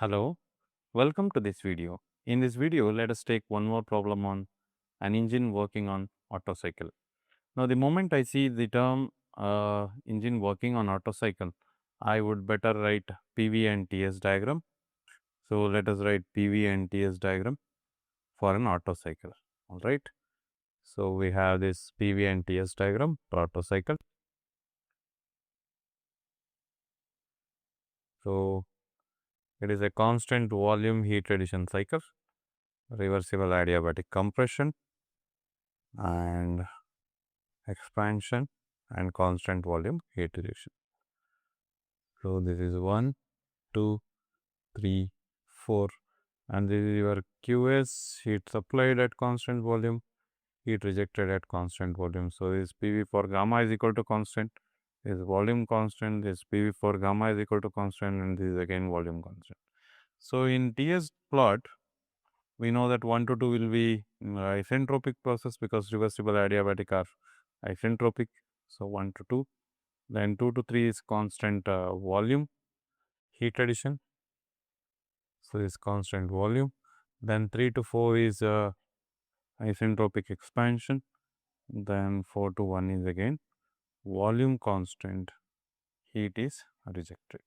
Hello, welcome to this video. In this video, let us take one more problem on an engine working on Otto cycle. Now, the moment I see the term engine working on Otto cycle, I would better write PV and TS diagram. So, let us write PV and TS diagram for an Otto cycle. All right. So, we have this PV and TS diagram for Otto cycle. So, it is a constant volume heat addition cycle, reversible adiabatic compression, and expansion and constant volume heat addition. So, this is 1, 2, 3, 4 and this is your QS, heat supplied at constant volume, heat rejected at constant volume. So, this PV for gamma is equal to constant, this volume constant, this PV for gamma is equal to constant and this is again volume constant. So, in TS plot, we know that 1 to 2 will be isentropic process because reversible adiabatic are isentropic. So, 1 to 2. Then 2 to 3 is constant volume heat addition. So, this constant volume. Then 3 to 4 is isentropic expansion. Then 4 to 1 is again volume constant heat is rejected.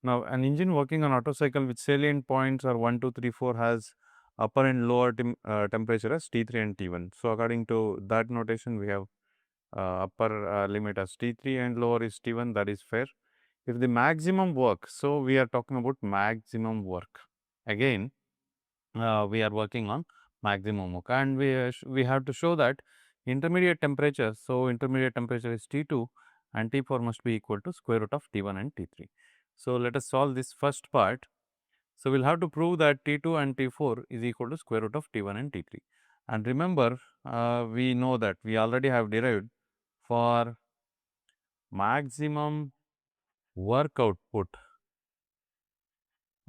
Now, an engine working on Otto cycle with salient points are 1, 2, 3, 4 has upper and lower temperature as T3 and T1. So, according to that notation, we have upper limit as T3 and lower is T1, that is fair. If the maximum work, so we are talking about maximum work. Again, we are working on maximum work and we have to show that intermediate temperature. So, intermediate temperature is T2 and T4 must be equal to square root of T1 and T3. So, let us solve this first part. So, we will have to prove that T2 and T4 is equal to square root of T1 and T3. And remember, we know that we already have derived for maximum work output,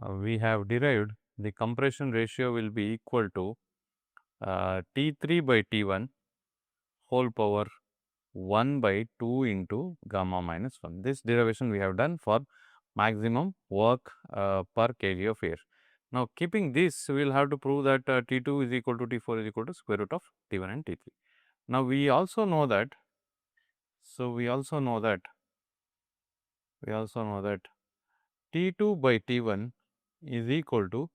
we have derived the compression ratio will be equal to T3 by T1 whole power 1 by 2 into gamma minus 1. This derivation we have done for maximum work per kg of air. Now, keeping this, we will have to prove that T2 is equal to T4 is equal to square root of T1 and T3. Now, we also know that, we also know that T2 by T1 is equal to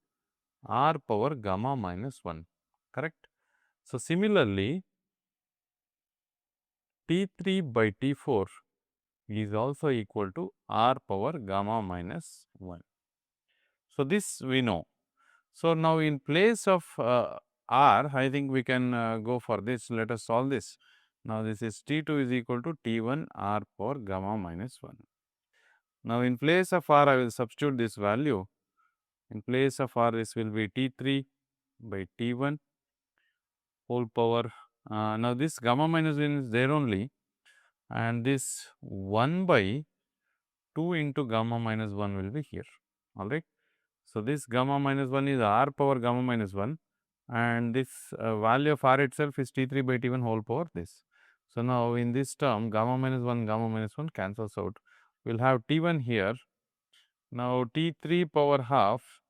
R power gamma minus 1, correct. So, similarly, T3 by T4 is also equal to R power gamma minus 1. So, this we know. So, now in place of R, I think we can go for this. Let us solve this. Now, this is T2 is equal to T1 R power gamma minus 1. Now, in place of R, I will substitute this value. In place of R, this will be T3 by T1 whole power. Now, this gamma minus 1 is there only and this 1 by 2 into gamma minus 1 will be here, alright. So, this gamma minus 1 is R power gamma minus 1 and this value of R itself is T3 by T1 whole power this. So, now in this term gamma minus 1 cancels out, we will have T1 here. Now, T3 power half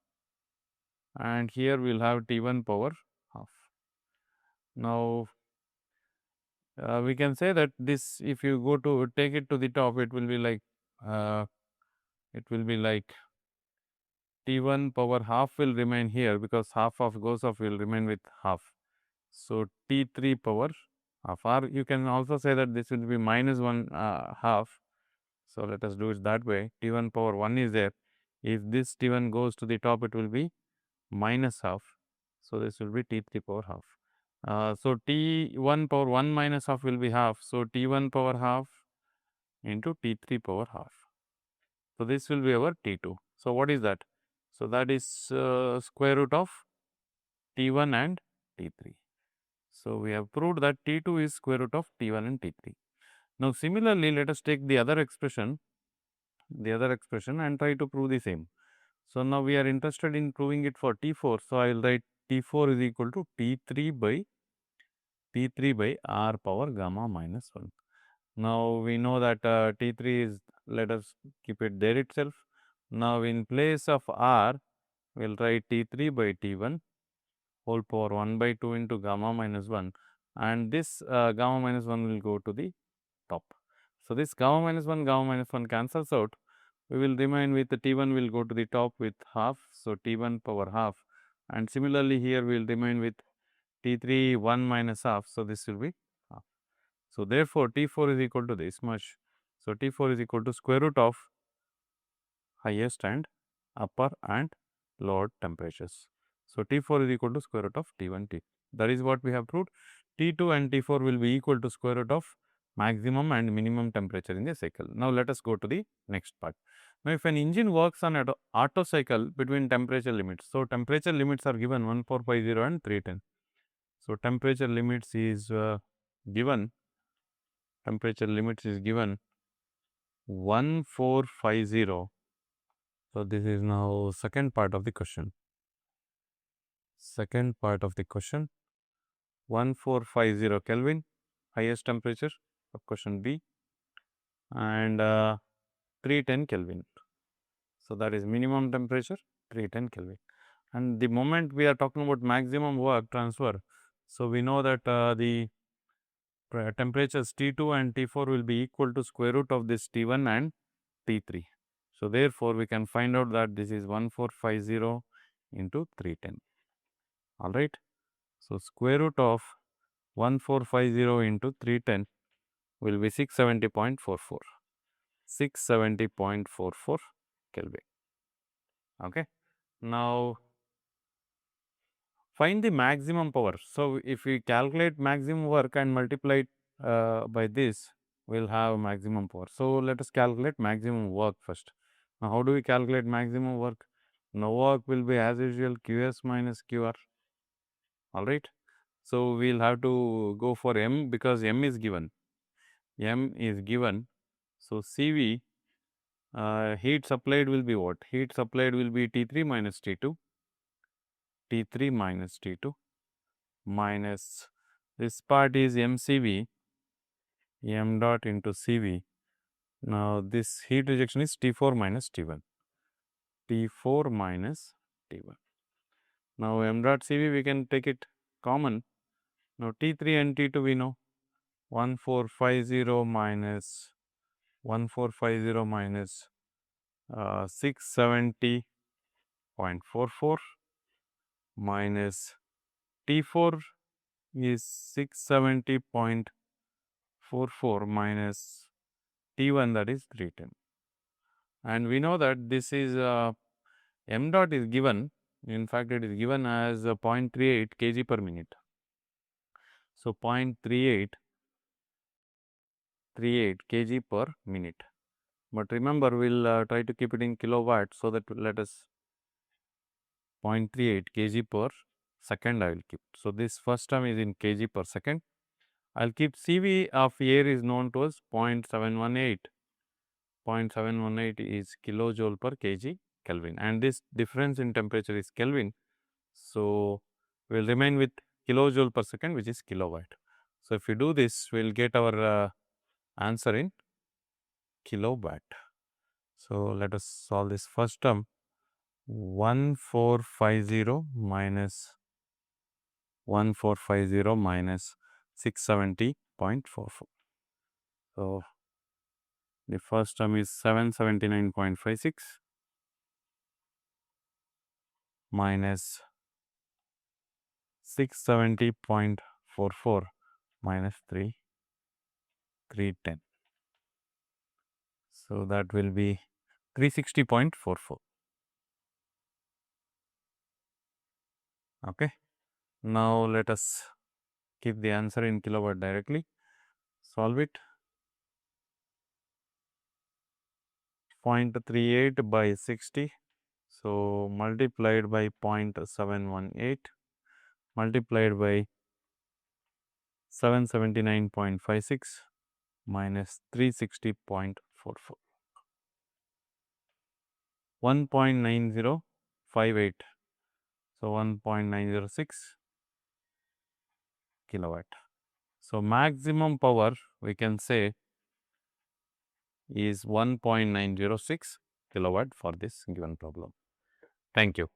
and here we will have T1 power half. Now, we can say that this, if you go to take it to the top, it will be like T1 power half will remain here because half of goes off will remain with half. So, T3 power half, or you can also say that this will be minus 1 half. So, let us do it that way. T1 power 1 is there. If this T1 goes to the top, it will be minus half. So, this will be T3 power half. So, T1 power 1 minus half will be half. So, T1 power half into T3 power half. So, this will be our T2. So, what is that? So, that is square root of T1 and T3. So, we have proved that T2 is square root of T1 and T3. Now, similarly, let us take the other expression and try to prove the same. So, now we are interested in proving it for T4. So, I will write T4 is equal to T3 by R power gamma minus 1. Now, we know that T3 is, let us keep it there itself, Now, in place of R, we will write T3 by T1 whole power 1 by 2 into gamma minus 1, and this gamma minus 1 will go to the top. So, this gamma minus 1 cancels out. We will remain with the T1 will go to the top with half. So, T1 power half, and similarly here we will remain with T3 1 minus half. So, this will be half. So, therefore, T4 is equal to this much. So, T4 is equal to square root of highest and upper and lower temperatures. So, T4 is equal to square root of T1 T. That is what we have proved. T2 and T4 will be equal to square root of maximum and minimum temperature in the cycle. Now, let us go to the next part. Now, if an engine works on an Otto cycle between temperature limits. So, temperature limits are given 1450 and 310. So, temperature limits is given 1450. So, this is now second part of the question. Second part of the question, 1450 Kelvin, highest temperature of question B, and 310 Kelvin. So, that is minimum temperature 310 Kelvin. And the moment we are talking about maximum work transfer, so we know that the temperatures T2 and T4 will be equal to square root of this T1 and T3. So, therefore, we can find out that this is 1450 into 310. All right. So, square root of 1450 into 310 will be 670.44. 670.44 Kelvin. Okay. Now, find the maximum power. So, if we calculate maximum work and multiply it by this, we will have maximum power. So, let us calculate maximum work first. Now, how do we calculate maximum work? Now, work will be as usual QS minus QR. All right. So, we will have to go for M because M is given. M is given. So, CV heat supplied will be what? Heat supplied will be T3 minus T2. T3 minus T2 minus this part is MCV, M dot into CV. Now, this heat rejection is T4 minus T1. T4 minus T1. Now, M dot CV we can take it common. Now, T3 and T2 we know 1450 minus 1450 minus 670.44 minus T4 is 670.44 minus T1, that is 310. And we know that this is M dot is given, in fact it is given as 0.38 kg per minute. So, 0.38 kg per minute. But remember, we will try to keep it in kilowatt, so that let us 0.38 kg per second I will keep. So, this first term is in kg per second. I will keep CV of air is known to us 0.718. 0.718 is kilojoule per kg Kelvin, and this difference in temperature is Kelvin. So, we will remain with kilojoule per second, which is kilowatt. So, if we do this, we will get our answer in kilowatt. So, let us solve this first term. 1450 minus 1450 minus 670.44. So, the first term is 779.56 minus 670.44 minus 310. So, that will be 360.44. Okay. Now, let us keep the answer in kilowatt directly. Solve it. 0.38 by 60. So, multiplied by 0.718 multiplied by 779.56 minus 360.44. 1.9058. So, 1.906 kilowatt. So, maximum power we can say is 1.906 kilowatt for this given problem. Thank you.